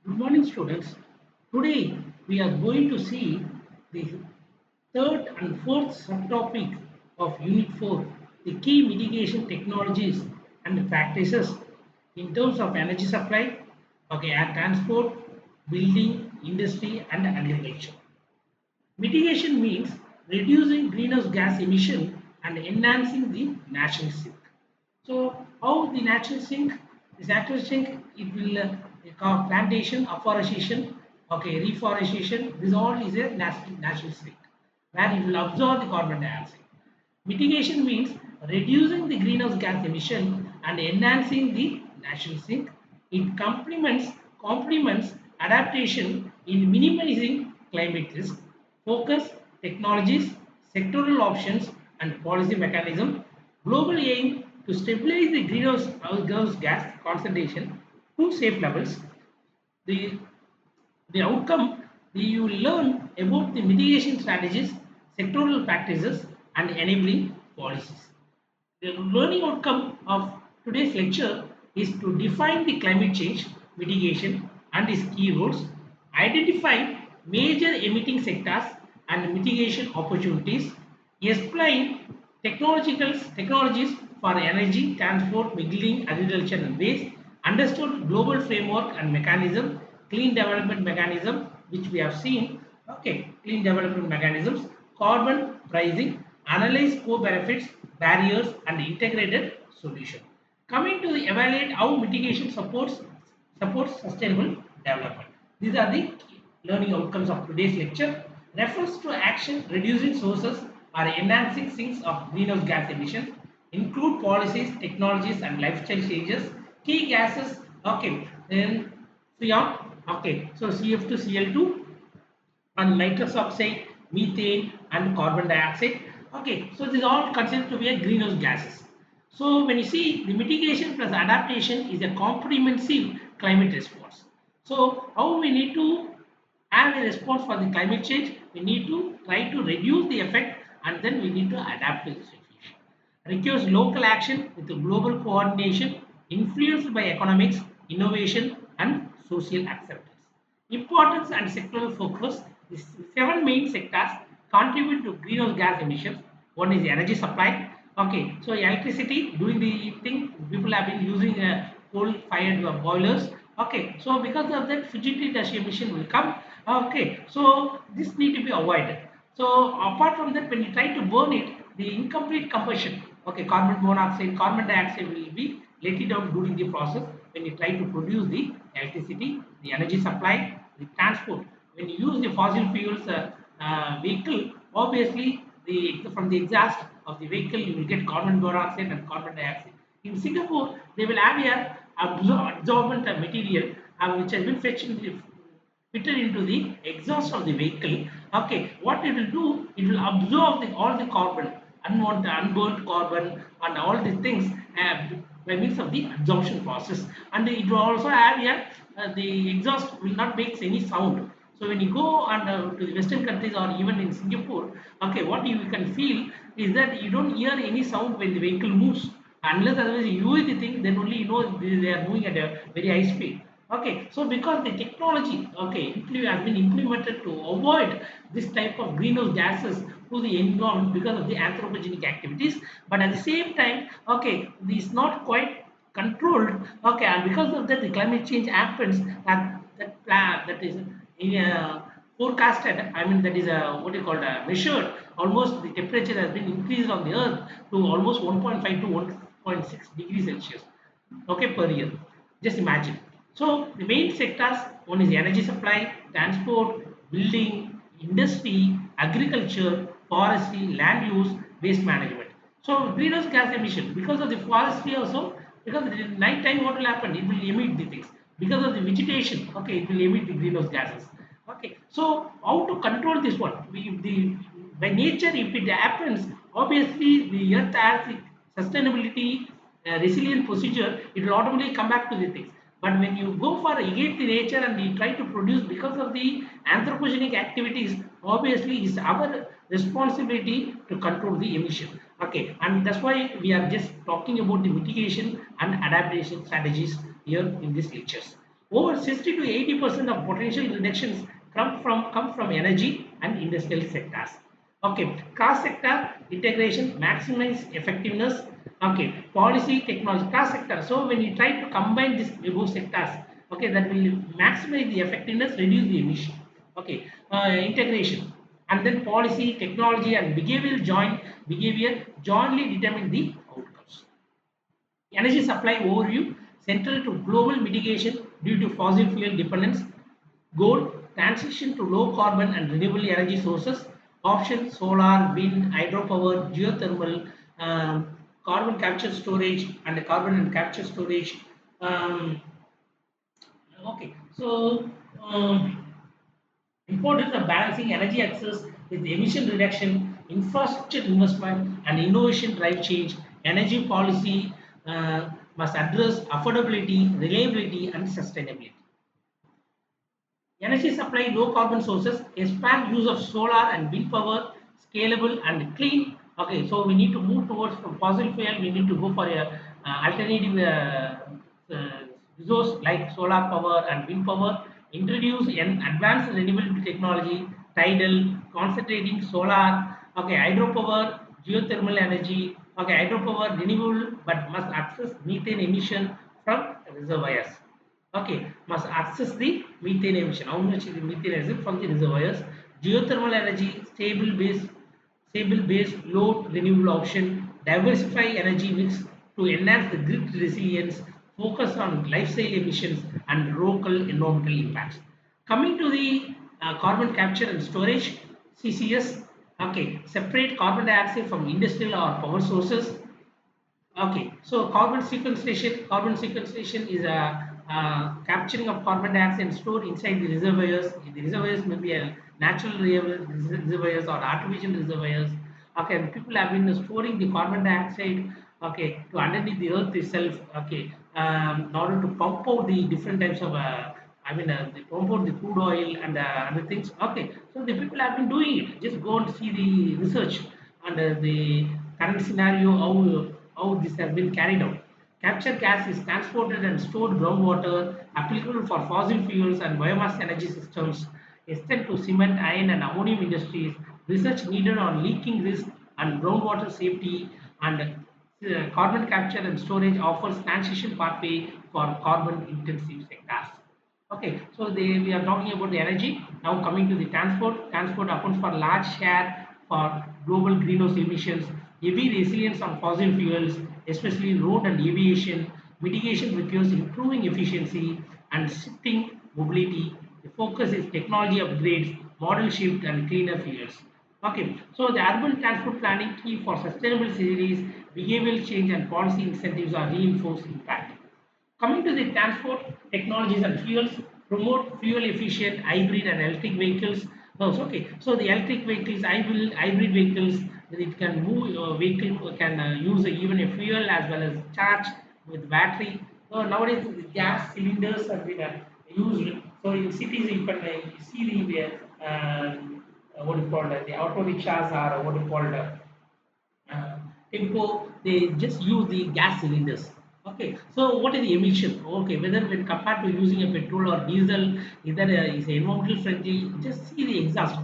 Good morning, students. Today we are going to see the third and fourth subtopic of Unit 4, the key mitigation technologies and practices in terms of energy supply, air transport, building, industry, and agriculture. Mitigation means reducing greenhouse gas emission and enhancing the natural sink. So, how the natural sink? This natural sink, it will plantation, afforestation, reforestation. This all is a natural sink where it will absorb the carbon dioxide. Mitigation means reducing the greenhouse gas emission and enhancing the natural sink. It complements adaptation in minimizing climate risk. Focus technologies, sectoral options, and policy mechanism. Global aim to stabilize the greenhouse gas concentration to safe levels. The the outcome, you will learn about the mitigation strategies, sectoral practices, and enabling policies. The learning outcome of today's lecture is to define the climate change mitigation and its key roles, identify major emitting sectors and mitigation opportunities, explain technologies for energy, transport, middling, agriculture and waste, understood global framework and mechanism, clean development mechanism, which we have seen, clean development mechanisms, carbon pricing, analyze co-benefits, barriers and integrated solution. Coming to the evaluate how mitigation supports sustainable development. These are the key learning outcomes of today's lecture. Refers to action reducing sources or enhancing sinks of greenhouse gas emissions, include policies, technologies, and lifestyle changes. Key gases, then freon, so CF2, Cl2, and nitrous oxide, methane, and carbon dioxide. So these all considered to be a greenhouse gases. So when you see the mitigation plus adaptation is a comprehensive climate response. So how we need to have a response for the climate change? We need to try to reduce the effect and then we need to adapt to the situation. Requires local action with the global coordination influenced by economics, innovation, and social acceptance. Importance and sectoral focus. The seven main sectors contribute to greenhouse gas emissions. One is energy supply. So electricity, doing the thing, people have been using coal-fired boilers. So because of that, fugitive emission will come. So this need to be avoided. So apart from that, when you try to burn it, the incomplete combustion, carbon monoxide, carbon dioxide will be let it out during the process when you try to produce the electricity, the energy supply, the transport. When you use the fossil fuels vehicle, obviously from the exhaust of the vehicle you will get carbon monoxide and carbon dioxide. In Singapore, they will have a absorbent material which has been fitted into the exhaust of the vehicle. What it will do, it will absorb all the carbon, unwanted, unburnt carbon, and all these things by means of the absorption process. And it will also have the exhaust will not make any sound. So when you go to the Western countries or even in Singapore, what you can feel is that you don't hear any sound when the vehicle moves. Unless otherwise you use the thing, then only you know they are moving at a very high speed. So because the technology, has been implemented to avoid this type of greenhouse gases to the environment because of the anthropogenic activities, but at the same time, this is not quite controlled. And because of that, the climate change happens. That is forecasted. I mean, that is what you call measured. Almost the temperature has been increased on the earth to almost 1.5 to 1.6 degrees Celsius, per year. Just imagine. So the main sectors, one is energy supply, transport, building, industry, agriculture, forestry, land use, waste management. So greenhouse gas emission, because of the forestry also, because at night time what will happen? It will emit the things. Because of the vegetation, it will emit the greenhouse gases. So how to control this one? By nature, if it happens, obviously the earth has the sustainability resilient procedure, it will automatically come back to the things. But when you go for against the nature and you try to produce because of the anthropogenic activities, obviously it's our responsibility to control the emission. And that's why we are just talking about the mitigation and adaptation strategies here in these lectures. Over 60 to 80% of potential reductions come from energy and industrial sectors. Okay, cross sector integration maximize effectiveness. Okay, policy technology cross sector. So when you try to combine these both sectors, okay, that will maximize the effectiveness, reduce the emission. Okay, integration and then policy, technology, and behavior jointly determine the outcomes. Energy supply overview central to global mitigation due to fossil fuel dependence. Goal transition to low carbon and renewable energy sources. Option solar, wind, hydropower, geothermal, carbon capture storage, and carbon and capture storage. Um, okay, so importance of balancing energy access with emission reduction, infrastructure investment, and innovation drive change. Energy policy must address affordability, reliability, and sustainability. Energy supply, low carbon sources, expand use of solar and wind power, scalable and clean. Okay, so we need to move towards from fossil fuel. We need to go for a alternative uh, resource like solar power and wind power. Introduce an advanced renewable technology, tidal, concentrating solar. Okay, hydropower, geothermal energy. Okay, hydropower renewable but must access methane emission from reservoirs. Okay, must access the methane emission. How much is the methane emission from the reservoirs? Geothermal energy, stable base load renewable option, diversify energy mix to enhance the grid resilience, focus on lifestyle emissions and local environmental impacts. Coming to the carbon capture and storage, CCS. Okay, separate carbon dioxide from industrial or power sources. Okay, so carbon sequestration is a capturing of carbon dioxide stored inside the reservoirs. The reservoirs may be a natural reservoirs or artificial reservoirs. Okay, and people have been storing the carbon dioxide. Okay, to underneath the earth itself. Okay, in order to pump out the different types of. They pump out the crude oil and other things. Okay, so the people have been doing it. Just go and see the research and the current scenario how this has been carried out. Capture gas is transported and stored groundwater, applicable for fossil fuels and biomass energy systems, extend to cement, iron, and ammonium industries. Research needed on leaking risk and groundwater safety and carbon capture and storage offers transition pathway for carbon intensive sectors. Okay, so we are talking about the energy. Now coming to the transport. Transport accounts for large share for global greenhouse emissions. Heavy resilience on fossil fuels, especially road and aviation. Mitigation requires improving efficiency and shifting mobility. The focus is technology upgrades, model shift, and cleaner fuels. Okay, so the urban transport planning key for sustainable cities, behavioral change, and policy incentives are reinforced impact. Coming to the transport technologies and fuels, promote fuel efficient hybrid and electric vehicles. Oh, so, okay, so the electric vehicles, hybrid vehicles, it can move vehicle can use even a fuel as well as charge with battery. So nowadays the gas cylinders have been used. So in cities you can see the what is called the auto rickshaws or what is called uh, tempo, they just use the gas cylinders. Okay, so what is the emission? Okay, whether when compared to using a petrol or diesel, either is environmental friendly, just see the exhaust.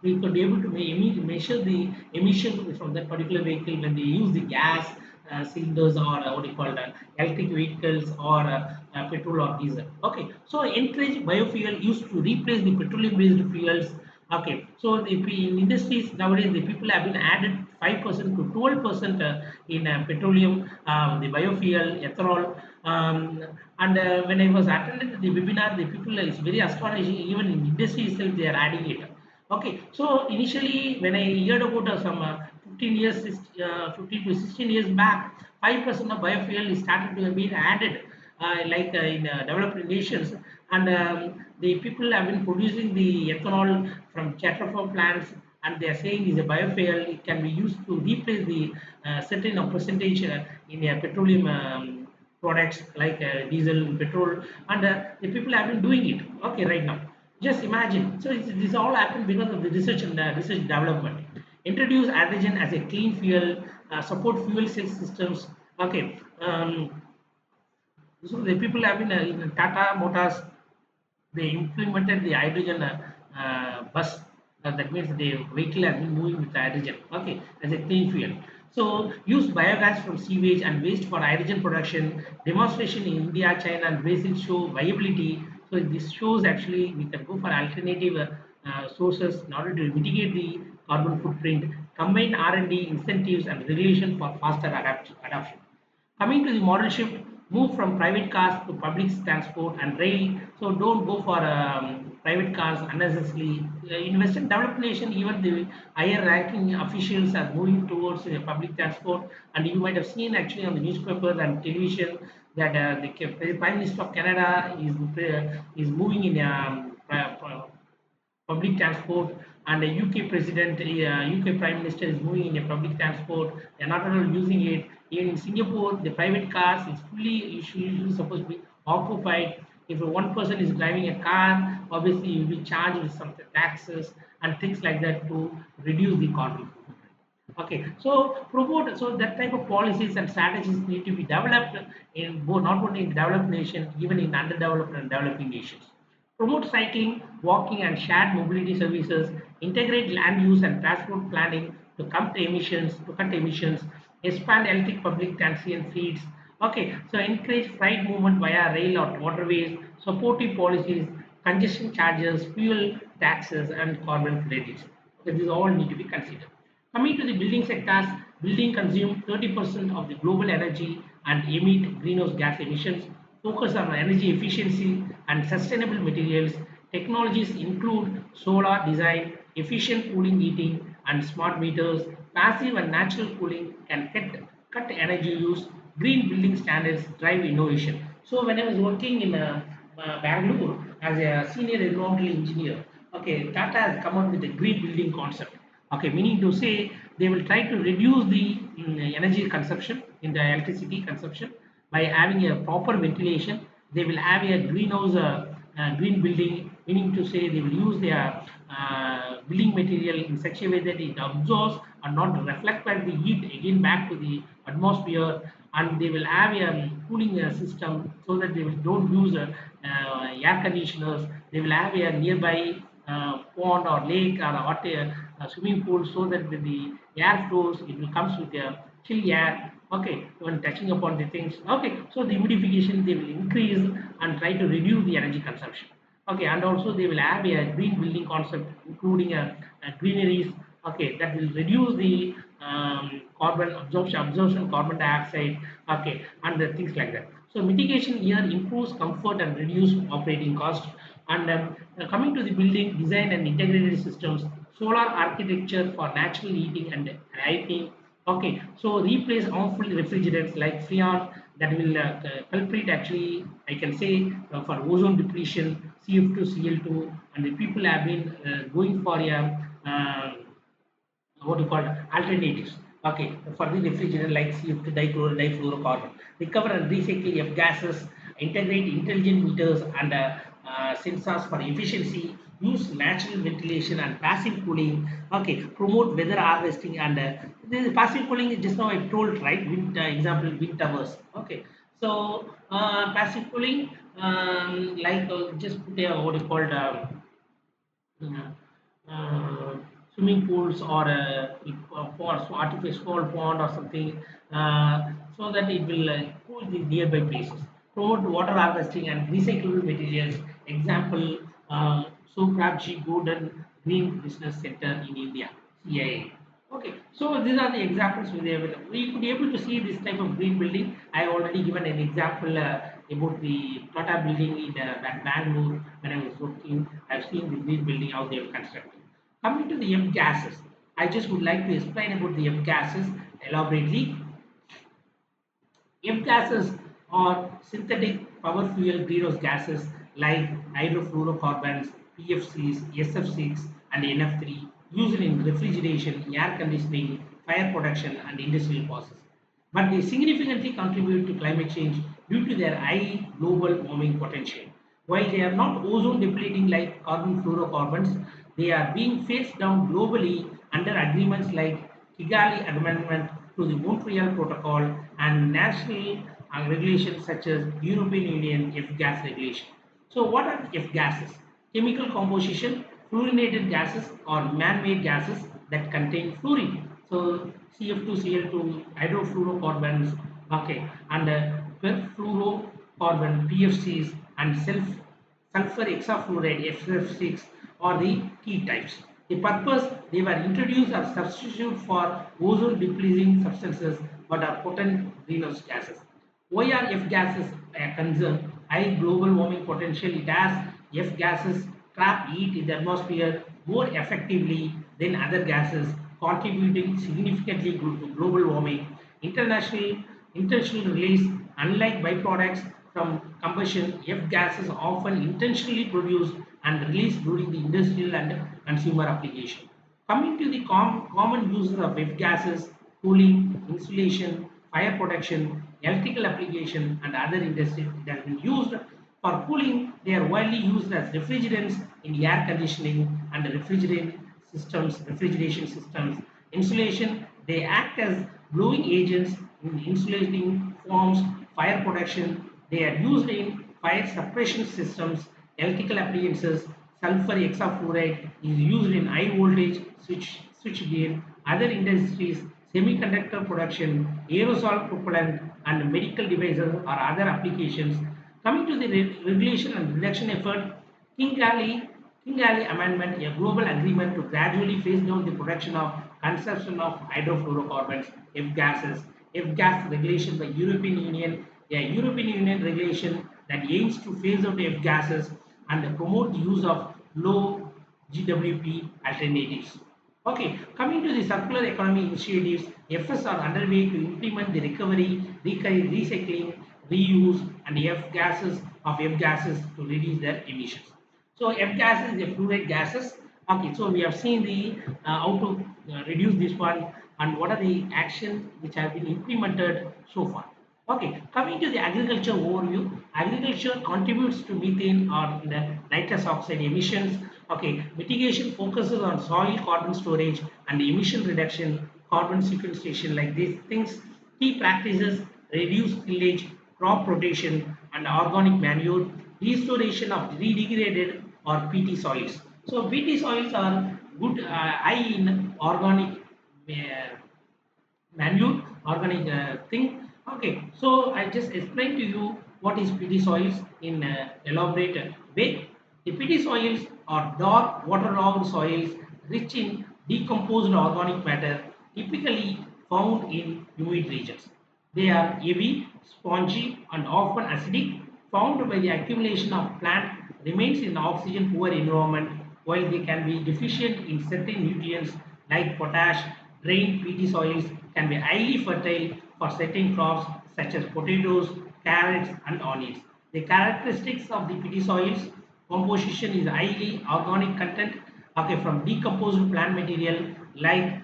We could be able to measure the emission from that particular vehicle when they use the gas cylinders or what you call electric vehicles or petrol or diesel. Okay, so encourage biofuel used to replace the petroleum based fuels. Okay, so in industries nowadays the people have been added 5% to 12% in petroleum, the biofuel, ethanol, and when I was attended the webinar, the people is very astonishing. Even in industry itself, they are adding it. Okay, so initially when I heard about some 15 years, 15 to 16 years back, 5% of biofuel is started to be added, like in developed nations, and the people have been producing the ethanol from charcoal plants, and they are saying is a biofuel. It can be used to replace the certain of percentage in petroleum products like diesel and petrol, and the people have been doing it. Okay, right now. Just imagine. So this all happened because of the research and research development. Introduce hydrogen as a clean fuel, support fuel cell systems. Okay, so the people have been in Tata Motors. they implemented the hydrogen bus. That means the vehicle has been moving with hydrogen, okay, as a clean fuel. So use biogas from sewage and waste for hydrogen production. Demonstration in India, China, and Brazil show viability. So this shows actually we can go for alternative sources in order to mitigate the carbon footprint. Combine R&D incentives and regulation for faster adoption. Coming to the model shift, move from private cars to public transport and rail. So don't go for private cars unnecessarily. In Western developed nation, even the higher ranking officials are moving towards public transport. And you might have seen actually on the newspaper and television that the Prime Minister of Canada is moving in public transport, and the UK president, UK prime minister is moving in a public transport. They're not at all using it. Even in Singapore, the private cars is fully usually supposed to be occupied. If one person is driving a car, obviously you'll be charged with some taxes and things like that to reduce the carbon footprint. Okay, so promote, so that type of policies and strategies need to be developed in both, not only in developed nations, even in underdeveloped and developing nations. Promote cycling, walking, and shared mobility services. Integrate land use and transport planning to cut emissions. Expand electric public taxi and fleets. Okay, so encourage freight movement via rail or waterways. Supportive policies, congestion charges, fuel taxes, and carbon credits. Okay, these all need to be considered. Coming to the building sectors, building consume 30% of the global energy and emit greenhouse gas emissions. Focus on energy efficiency and sustainable materials. Technologies include solar design, efficient cooling heating, and smart meters. Passive and natural cooling can cut energy use. Green building standards drive innovation. So when I was working in Bangalore as a senior environmental engineer, okay, Tata has come up with a green building concept. Okay, meaning to say they will try to reduce the energy consumption in the electricity consumption by having a proper ventilation. They will have a greenhouse green building, meaning to say they will use their building material in such a way that it absorbs and not reflect back the heat again back to the atmosphere, and they will have a cooling system so that they will don't use air conditioners. They will have a nearby pond or lake or what a swimming pool, so that when the air flows it will comes with a chill air, okay, when touching upon the things, okay, so the humidification they will increase and try to reduce the energy consumption. Okay, and also they will have a green building concept including a greeneries, okay, that will reduce the carbon absorption carbon dioxide, okay, and the things like that. So mitigation here improves comfort and reduce operating cost. And coming to the building design and integrated systems, solar architecture for natural heating and lighting. Okay, so replace harmful refrigerants like freon that will culprit actually, I can say, for ozone depletion, CF2, Cl2, and the people have been going for a what you call alternatives. Okay, for the refrigerant like CO2, difluorocarbon, recover and recycle F gases, integrate intelligent meters and sensors for efficiency, use natural ventilation and passive cooling. Okay, promote weather harvesting and the passive cooling is just now I told, right? Wind example, wind towers. Okay, so passive cooling, like just put a what you called. Uh, uh, swimming pools or ponds, so artificial small pond or something, so that it will cool the nearby places. Promote water harvesting and recyclable materials. Example, Sokrabji Golden Green Business Center in India, CIA. Okay, so these are the examples we could be able to see this type of green building. I already given an example about the Tata building in Bangalore when I was working. I've seen the green building how they have constructed. Coming to the F gases, I just would like to explain about the F gases elaborately. F gases are synthetic power fuel greenhouse gases like hydrofluorocarbons, PFCs, SF6, and NF3 used in refrigeration, air conditioning, fire protection, and industrial processes. But they significantly contribute to climate change due to their high global warming potential. While they are not ozone depleting like carbon fluorocarbons, they are being phased down globally under agreements like Kigali Amendment to the Montreal Protocol and national regulations such as European Union F-gas regulation. So what are F gases? Chemical composition, fluorinated gases or man-made gases that contain fluorine. So CF2, Cl2, hydrofluorocarbons, okay, and 12-fluorocarbon PFCs and sulfur hexafluoride SF6 are the key types. The purpose they were introduced as substitute for ozone depleting substances but are potent greenhouse gases. Why are F gases a concern? High global warming potential. It has F gases trap heat in the atmosphere more effectively than other gases, contributing significantly to global warming. International intentional release, unlike byproducts from combustion, F gases are often intentionally produced and released during the industrial and consumer application. Coming to the common uses of F gases, cooling, insulation, fire protection, electrical application, and other industries, it has been used for cooling. They are widely used as refrigerants in air conditioning and refrigeration systems. Insulation, they act as blowing agents in insulating forms, fire protection. They are used in fire suppression systems, electrical appliances. Sulfur hexafluoride is used in high voltage switchgear, other industries, semiconductor production, aerosol propellant, and medical devices or other applications. Coming to the regulation and reduction effort, Kigali Amendment, a global agreement to gradually phase down the production of consumption of hydrofluorocarbons, F gases, F gas regulation by European Union, a European Union regulation that aims to phase out F gases and promote the use of low GWP alternatives. Okay, coming to the circular economy initiatives, efforts are underway to implement the recovery, recycling, reuse, and F gases to reduce their emissions. So F gases, the fluoride gases. Okay, so we have seen the how to reduce this one and what are the actions which have been implemented so far. Okay, coming to the agriculture overview, agriculture contributes to methane or the nitrous oxide emissions. Okay, mitigation focuses on soil carbon storage and emission reduction, carbon sequestration, like these things. Key practices: reduce tillage, crop rotation, and organic manure, restoration of redegraded or PT soils. So PT soils are good, high in organic uh, manure, organic thing. Okay, so I just explained to you what is PT soils in elaborate way. The PT soils are dark waterlogged soils rich in decomposed organic matter, typically found in humid regions. They are heavy, spongy, and often acidic, found by the accumulation of plant remains in oxygen poor environment, while they can be deficient in certain nutrients like potash. Drained peaty soils can be highly fertile for certain crops such as potatoes, carrots, and onions. The characteristics of the peaty soils composition is highly organic content, okay, from decomposed plant material like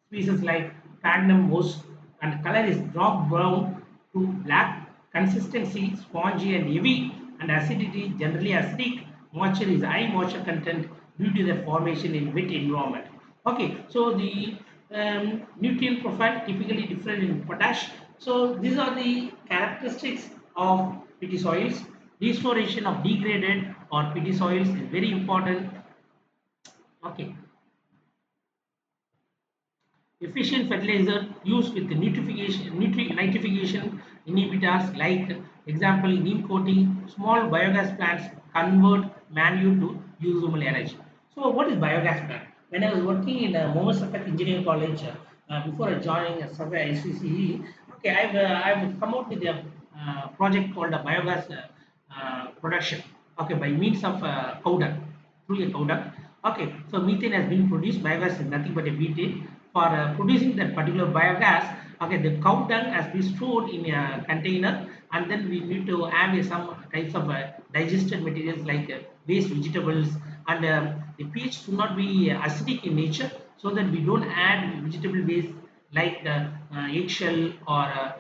species like Pagnum moss, and color is dark brown to black, consistency spongy and heavy, and acidity generally acidic. Moisture is high moisture content due to the formation in wet environment. Okay, so the nutrient profile typically different in potash. So these are the characteristics of peaty soils. Restoration of degraded or peaty soils is very important. Okay, efficient fertilizer used with the nitrification inhibitors like example neem coating, small biogas plants convert manure to usable energy. So what is biogas plant? When I was working in Mohammed Safet Engineering College before joining SCCE, okay, I've come out with a project called a biogas production. Okay, by means of cow dung, through a cow dung. Okay, so methane has been produced. Biogas is nothing but a methane. For producing that particular biogas, okay, the cow dung has been stored in a container, and then we need to have some types of digested materials like waste vegetables, and the pH should not be acidic in nature, so that we don't add vegetable waste like eggshell or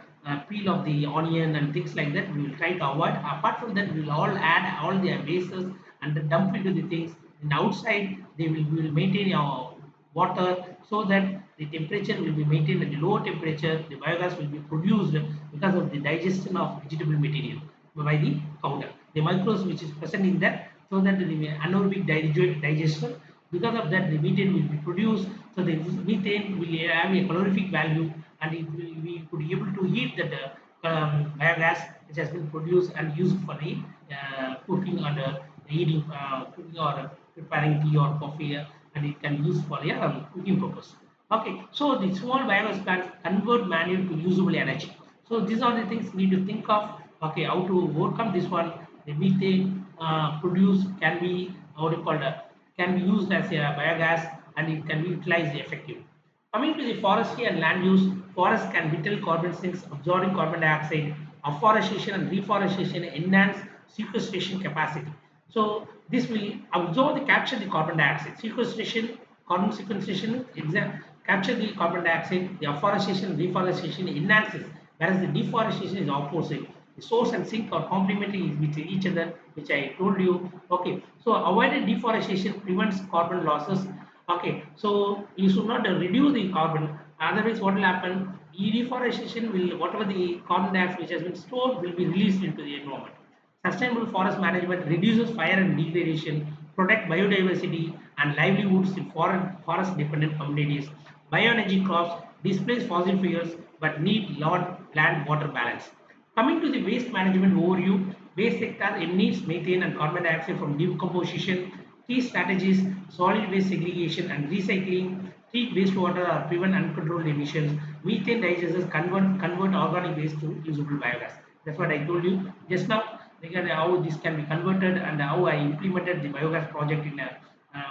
peel of the onion and things like that. We will try to avoid. Apart from that, we will all add all the wastes and then dump into the things. And outside, we will maintain our water so that the temperature will be maintained at a lower temperature. The biogas will be produced because of the digestion of vegetable material by the cow dung. the microbes which is present in that, so that the anaerobic digestion. Because of that, the methane will be produced. So the methane will have a calorific value, and it will, we could be able to heat that biogas which has been produced and used for the cooking and eating, cooking or preparing tea or coffee, and it can use for a cooking purpose. Okay, so the small biogas plants convert manure to usable energy. So these are the things we need to think of. Okay, how to overcome this one. The methane produced can be what you call can be used as a biogas, and it can be utilized effectively. Coming to the forestry and land use, forests can whittle carbon sinks, absorbing carbon dioxide. Afforestation and reforestation enhance sequestration capacity. So this will absorb the capture the carbon dioxide. Sequestration, carbon sequestration, capture the carbon dioxide. The afforestation, reforestation enhances, whereas the deforestation is opposite. The source and sink are complementary with each other, which I told you. Okay, so avoided deforestation prevents carbon losses. Okay, so you should not reduce the carbon. Otherwise, what will happen? Deforestation will, whatever the carbon dioxide which has been stored will be released into the environment. Sustainable forest management reduces fire and degradation, protect biodiversity and livelihoods in forest dependent communities. Bioenergy crops displace fossil fuels but need land water balance. Coming to the waste management overview, waste sector emits methane and carbon dioxide from decomposition. Key strategies: solid waste segregation and recycling, treat wastewater or prevent uncontrolled emissions. Methane digesters convert organic waste to usable biogas. That's what I told you just now regarding how this can be converted and how I implemented the biogas project in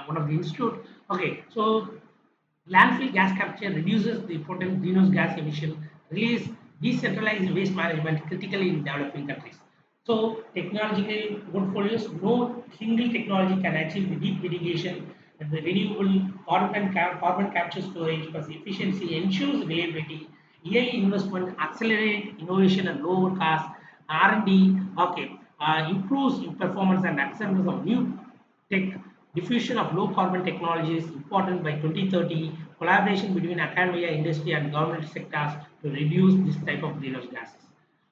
one of the institute. Okay, so landfill gas capture reduces the potent greenhouse gas emission, release decentralized waste management critically in developing countries. So technological portfolios, no single technology can achieve the deep mitigation, and the renewable carbon capture storage plus efficiency ensures reliability. AI investment accelerate innovation and lower cost. R&D, okay, improves in performance and acceptance of new tech. Diffusion of low carbon technology is important by 2030. Collaboration between academia, industry, and government sectors to reduce this type of greenhouse gases.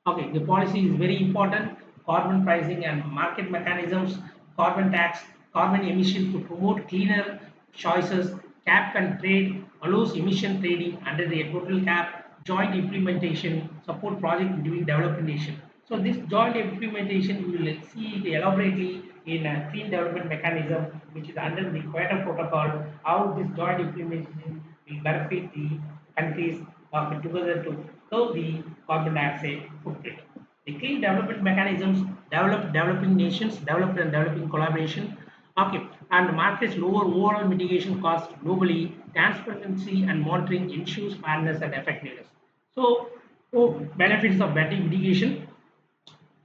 Okay, the policy is very important. Carbon pricing and market mechanisms, carbon tax, carbon emission to promote cleaner choices, cap and trade allows emission trading under the total cap, joint implementation, support project between developing nations. So this joint implementation we will see it elaborately in a clean development mechanism, which is under the Kyoto Protocol, how this joint implementation will benefit the countries working together to curb the carbon dioxide footprint. The clean development mechanisms develop developing nations, developed and developing collaboration. Okay, and markets lower overall mitigation costs globally. Transparency and monitoring ensures fairness and effectiveness. So, benefits of battery mitigation,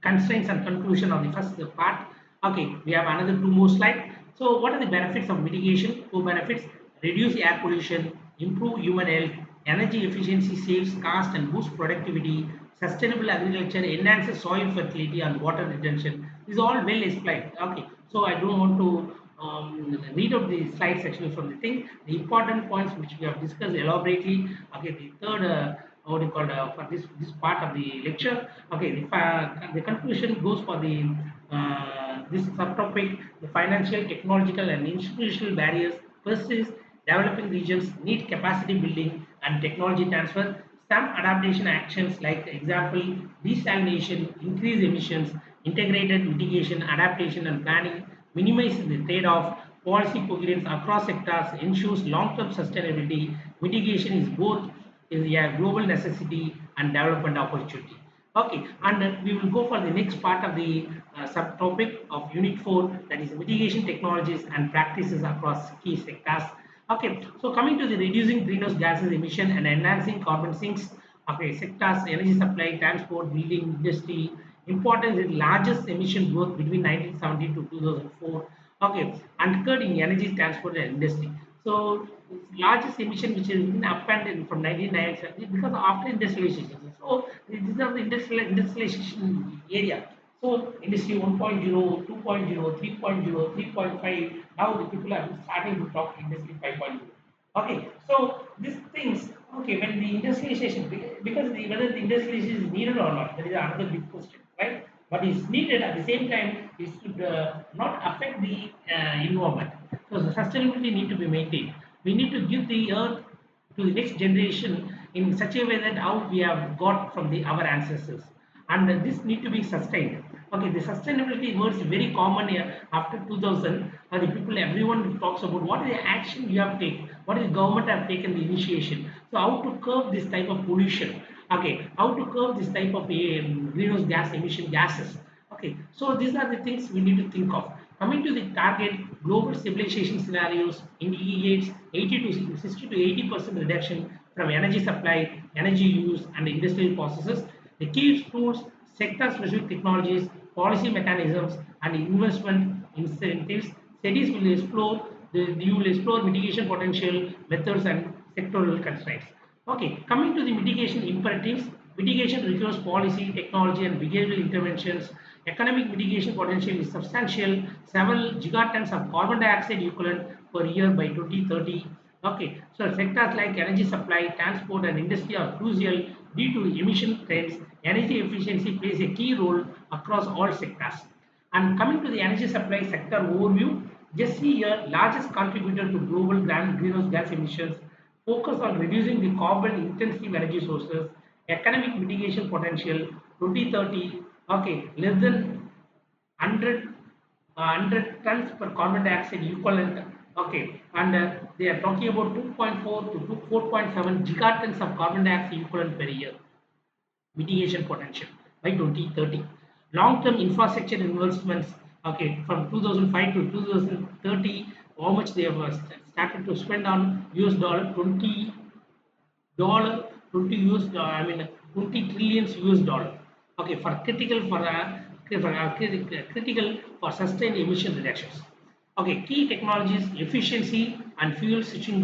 constraints and conclusion of the first part. Okay, we have another two more slides. So, what are the benefits of mitigation? Two benefits: reduce air pollution, improve human health, energy efficiency saves cost and boosts productivity, sustainable agriculture enhances soil fertility and water retention. This is all well explained. Okay, so I don't want to read out the slides actually from the thing. The important points which we have discussed elaborately. Okay, the third. What do you call for this part of the lecture. Okay, the conclusion goes for the this subtopic: the financial, technological, and institutional barriers. First is developing regions need capacity building and technology transfer. Some adaptation actions, like example, desalination, increase emissions, integrated mitigation, adaptation, and planning, minimizes the trade-off. Policy coherence across sectors ensures long-term sustainability. Mitigation is both is a global necessity and development opportunity. Okay, and we will go for the next part of the subtopic of Unit 4, that is mitigation technologies and practices across key sectors. Okay, so coming to the reducing greenhouse gases emission and enhancing carbon sinks. Okay, sectors: energy supply, transport, building, industry. Importance is largest emission growth between 1970 to 2004. Okay, and occurred in energy, transport, and industry. So largest emission which has been up and in from 1997 because after industrialization. So these are the industrialization area. So industry 1.0, 2.0, 3.0, 3.5. Now the people are starting to talk industry 5.0. Okay, so these things. Okay, when the industrialization, because whether the industrialization is needed or not, that is another big question, right? but is needed at the same time it should not affect the environment. So the sustainability need to be maintained. We need to give the earth to the next generation in such a way that how we have got from the our ancestors, and this need to be sustained. Okay, the sustainability words very common here after 2000. The people, everyone talks about what is the action you have taken, what is the government have taken the initiation. So how to curb this type of pollution? Okay, how to curb this type of greenhouse gas emission gases? Okay, so these are the things we need to think of. Coming to the target global civilization scenarios indicates 80 to 60 to 80% reduction from energy supply, energy use, and industrial processes. The key tools, sector-specific technologies, policy mechanisms, and investment incentives. Studies will explore you will explore mitigation potential methods and sectoral constraints. Okay, coming to the mitigation imperatives, mitigation requires policy, technology, and behavioral interventions. Economic mitigation potential is substantial, several gigatons of carbon dioxide equivalent per year by 2030. Okay, so sectors like energy supply, transport, and industry are crucial due to emission trends. Energy efficiency plays a key role across all sectors. And coming to the energy supply sector overview, just see here largest contributor to global greenhouse gas emissions, focus on reducing the carbon intensive energy sources, economic mitigation potential 2030, okay, less than 100 tons per carbon dioxide equivalent, okay, and they are talking about 2.4 to 4.7 gigatons of carbon dioxide equivalent per year mitigation potential by 2030. Long-term infrastructure investments, okay, from 2005 to 2030, how much they have started to spend on US dollar dollar 20 US I mean 20 trillions US dollar. Okay, for critical for sustained emission reductions. Okay, key technologies efficiency and fuel switching,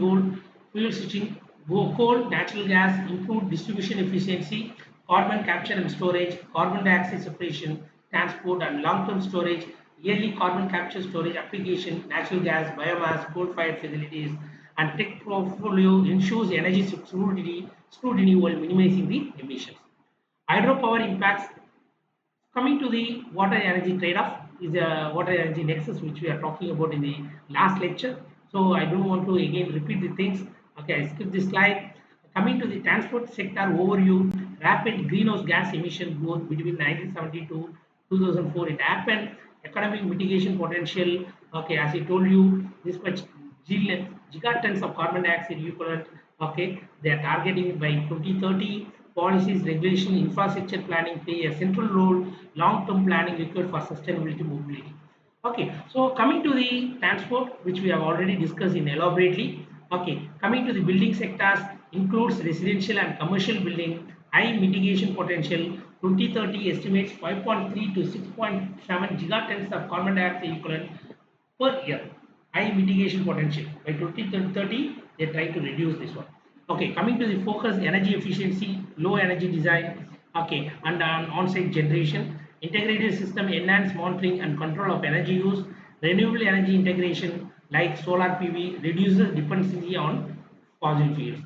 coal, natural gas, improved distribution efficiency, carbon capture and storage, carbon dioxide separation, transport and long-term storage, yearly carbon capture storage application, natural gas, biomass, coal-fired facilities, and tech portfolio ensures energy scrutiny while minimizing the emissions. Hydropower impacts. Coming to the water energy trade-off is a water energy nexus which we are talking about in the last lecture. So I don't want to again repeat the things. Okay, I skip this slide. Coming to the transport sector overview, rapid greenhouse gas emission growth between 1970 to 2004 it happened. Economic mitigation potential. Okay, as I told you, this much gigatons of carbon dioxide equivalent. Okay, they are targeting by 2030. Policies, regulation, infrastructure planning play a central role. Long-term planning required for sustainability mobility. Okay, so coming to the transport, which we have already discussed in elaborately. Okay, coming to the building sectors, includes residential and commercial building, high mitigation potential. 2030 estimates 5.3 to 6.7 gigatons of carbon dioxide equivalent per year. High mitigation potential. By 2030, they try to reduce this one. Okay, coming to the focus, energy efficiency, low energy design, okay, and on-site generation, integrated system, enhanced monitoring and control of energy use, renewable energy integration like solar PV reduces dependency on fossil fuels.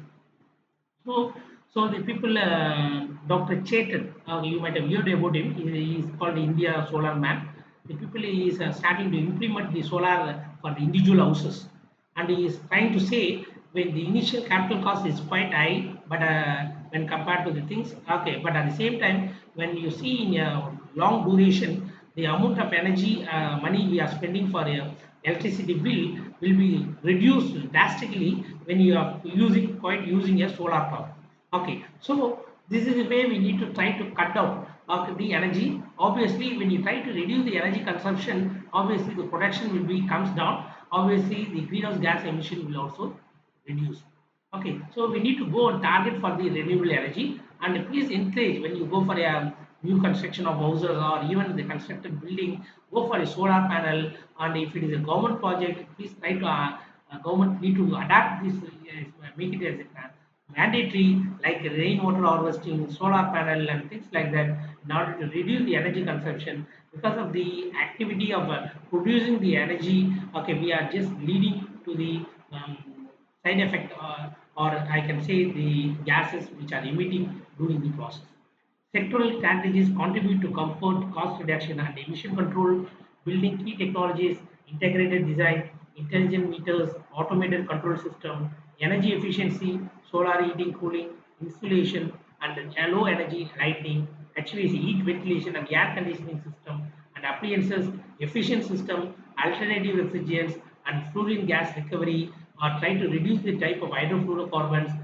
So, so the people, Dr. Chetan, you might have heard about him. He is called India Solar Man. The people is starting to implement the solar for the individual houses, and he is trying to say when the initial capital cost is quite high, but when compared to the things, okay, but at the same time, when you see in a long duration, the amount of energy money we are spending for a electricity bill will be reduced drastically when you are using a solar power. Okay, so this is the way we need to try to cut down the energy. Obviously, when you try to reduce the energy consumption, obviously the production will be comes down. Obviously, the greenhouse gas emission will also reduce. Okay, so we need to go on target for the renewable energy, and please encourage when you go for a new construction of houses or even the constructed building, go for a solar panel. And if it is a government project, please try to government need to adapt this, make it as a mandatory like rainwater harvesting, solar panel, and things like that in order to reduce the energy consumption because of the activity of producing the energy. Okay, we are just leading to the side effect or I can say the gases which are emitting during the process. Sectoral strategies contribute to comfort, cost reduction, and emission control, building key technologies, integrated design, intelligent meters, automated control system, energy efficiency, solar heating, cooling, insulation, and low energy lighting, HVAC, heat ventilation and air conditioning system, and appliances, efficient system, alternative refrigerants, and fluorine gas recovery, are trying to reduce the type of hydrofluorocarbons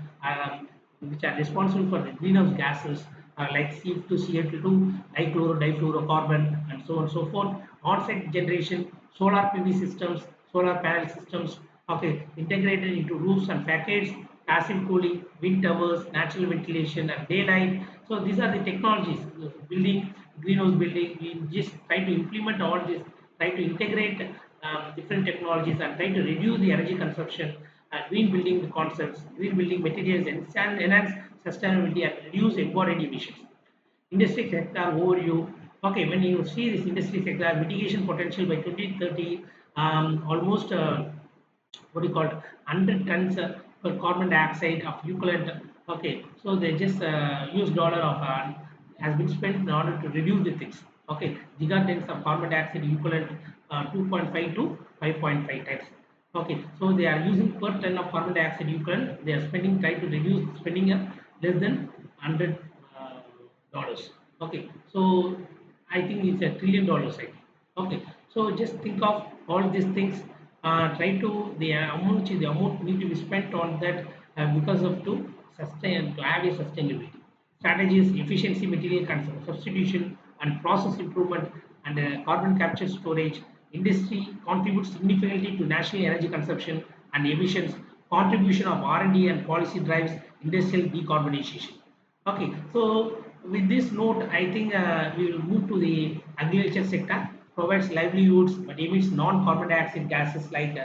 which are responsible for the greenhouse gases like CO2, CH2, dichloro, and so on and so forth. On-site generation, solar PV systems, solar panel systems, okay, integrated into roofs and facades, passive cooling, wind towers, natural ventilation, and daylight. So these are the technologies. Building, greenhouse building, we just try to implement all this, try to integrate different technologies and try to reduce the energy consumption green building concepts, green building materials, and enhance sustainability and reduce embodied emissions. Industry sector overview. Okay, when you see this industry sector mitigation potential by 2030, almost what do you call it, 100 tons per carbon dioxide of equivalent. Okay, so they just US dollar of has been spent in order to reduce the things. Okay, gigatons of carbon dioxide equivalent 2.5 to 5.5 times. Okay, so they are using per ton of carbon dioxide equivalent. They are spending try to reduce spending less than 100 dollars. Okay, so I think it's $1 trillion. I think. Okay, so just think of all these things. Try to the amount need to be spent on that because of to sustain to have a sustainability strategies, efficiency, material substitution, and process improvement, and carbon capture storage. Industry contributes significantly to national energy consumption and emissions. Contribution of R&D and policy drives industrial decarbonization. Okay, so with this note, I think we will move to the agriculture sector. Provides livelihoods but emits non-carbon dioxide gases like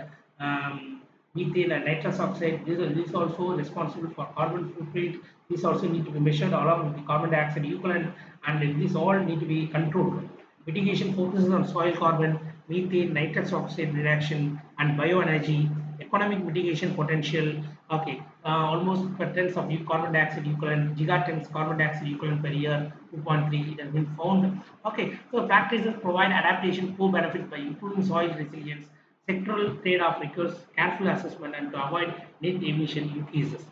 methane and nitrous oxide. This also responsible for carbon footprint. This also need to be measured along with the carbon dioxide equivalent, and this all need to be controlled. Mitigation focuses on soil carbon, methane, nitrous oxide reduction, and bioenergy. Economic mitigation potential. Okay, almost per tons of carbon dioxide equivalent, gigatons carbon dioxide equivalent per year, 2.3. It has been found. Okay, so practices provide adaptation co-benefits by improving soil resilience. Sectoral trade-off requires careful assessment and to avoid net emission increases.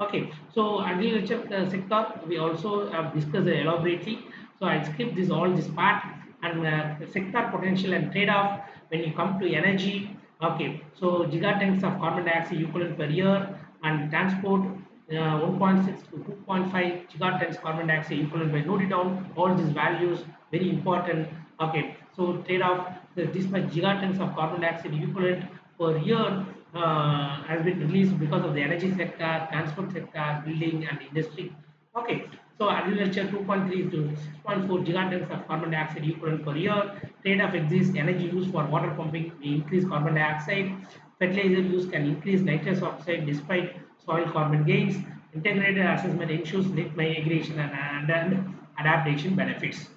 Okay, so agriculture sector we also have discussed elaborately. So I skip this part and sector potential and trade-off when you come to energy. Okay, so gigatons of carbon dioxide equivalent per year and transport 1.6 to 2.5 gigatons carbon dioxide equivalent by note it down all these values very important. Okay, so trade-off this much gigatons of carbon dioxide equivalent per year has been released because of the energy sector, transport sector, building and industry. Okay, so agriculture 2.3 to 6.4 gigatons of carbon dioxide equivalent per year. Trade-off exists. Energy used for water pumping may increase carbon dioxide. Fertilizer use can increase nitrous oxide despite soil carbon gains. Integrated assessment ensures net migration and adaptation benefits.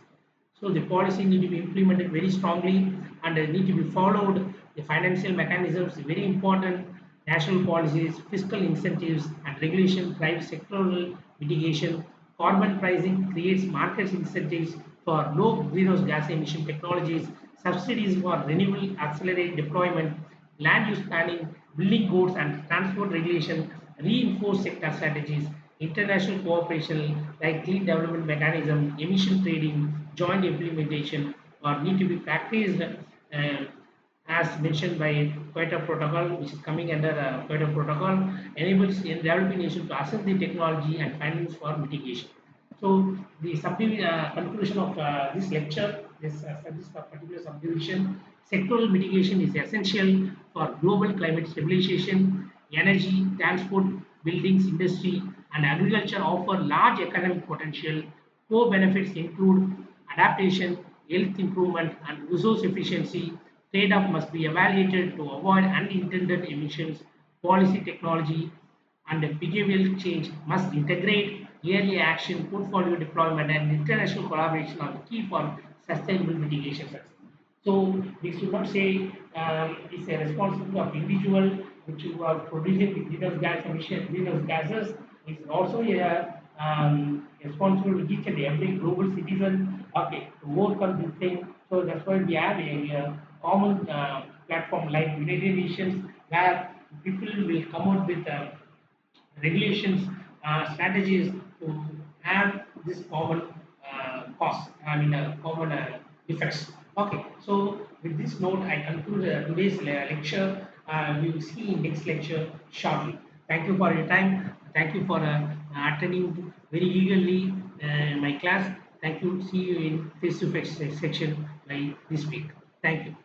So the policy need to be implemented very strongly and need to be followed. The financial mechanisms very important. National policies, fiscal incentives, and regulation drive sectoral mitigation. Carbon pricing creates market incentives for low greenhouse gas emission technologies. Subsidies for renewable accelerate deployment. Land use planning, building codes, and transport regulation reinforce sector strategies. International cooperation like clean development mechanism, emission trading, joint implementation or need to be practiced as mentioned by Kyoto Protocol, which is coming under Kyoto Protocol, enables in developing nations to assess the technology and findings for mitigation. So the conclusion of this lecture, this particular subdivision, sectoral mitigation is essential for global climate stabilization. Energy, transport, buildings, industry, and agriculture offer large economic potential. Core benefits include adaptation, health improvement, and resource efficiency. Trade-off must be evaluated to avoid unintended emissions. Policy, technology, and behavioral change must integrate yearly action, portfolio deployment, and international collaboration are the key for sustainable mitigation success. So we should not say it's a responsibility of individual which you are producing the greenhouse gas emission, greenhouse gases. It's also a responsible to each and every global citizen, okay, to overcome this thing. So that's why we have a common platform like United Nations where people will come out with regulations, strategies to have this common cost, I mean, common effects. Okay, so with this note, I conclude today's lecture. We will see in next lecture shortly. Thank you for your time. Thank you for attending very eagerly my class. Thank you. See you in face-to-face section by this week. Thank you.